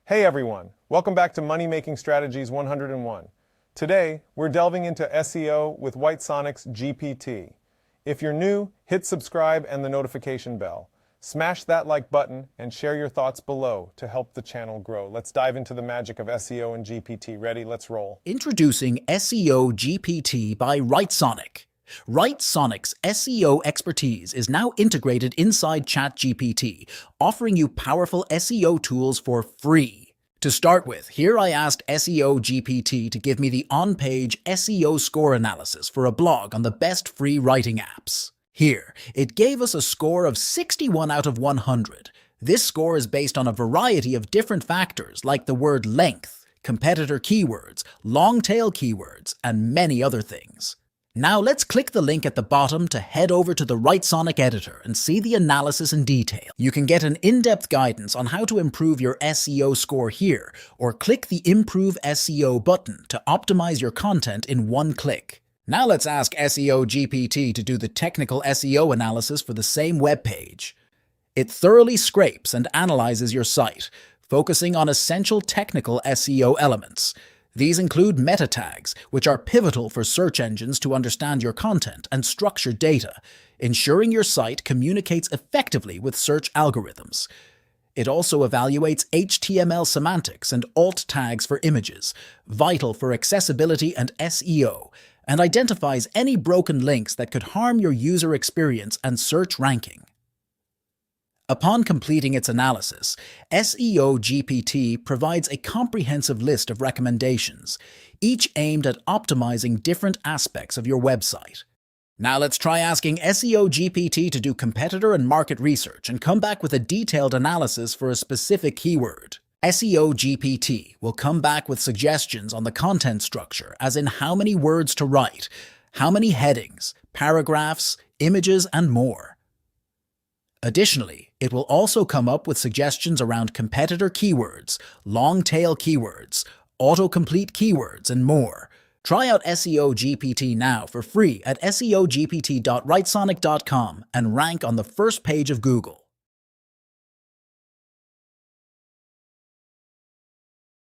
Hey everyone, welcome back to Money Making Strategies 101. Today, we're delving into SEO with White Sonic's GPT. If you're new, hit subscribe and the notification bell. Smash that like button and share your thoughts below to help the channel grow. Let's dive into the magic of SEO and GPT. Ready? Let's roll. Introducing SEO GPT by White Sonic. White Sonic's SEO expertise is now integrated inside ChatGPT, offering you powerful SEO tools for free. To start with, here I asked SEO GPT to give me the on-page SEO score analysis for a blog on the best free writing apps. Here, it gave us a score of 61 out of 100. This score is based on a variety of different factors like the word length, competitor keywords, long-tail keywords, and many other things. Now let's click the link at the bottom to head over to the White Sonic editor and see the analysis in detail. You can get an in-depth guidance on how to improve your SEO score here, or click the Improve SEO button to optimize your content in one click. Now let's ask SEO GPT to do the technical SEO analysis for the same web page. It thoroughly scrapes and analyzes your site, focusing on essential technical SEO elements. These include meta tags, which are pivotal for search engines to understand your content, and structured data, ensuring your site communicates effectively with search algorithms. It also evaluates HTML semantics and alt tags for images, vital for accessibility and SEO, and identifies any broken links that could harm your user experience and search ranking. Upon completing its analysis, SEO GPT provides a comprehensive list of recommendations, each aimed at optimizing different aspects of your website. Now let's try asking SEO GPT to do competitor and market research and come back with a detailed analysis for a specific keyword. SEO GPT will come back with suggestions on the content structure, as in how many words to write, how many headings, paragraphs, images, and more. Additionally, it will also come up with suggestions around competitor keywords, long-tail keywords, autocomplete keywords, and more. Try out SEO GPT now for free at seogpt.writesonic.com and rank on the first page of Google.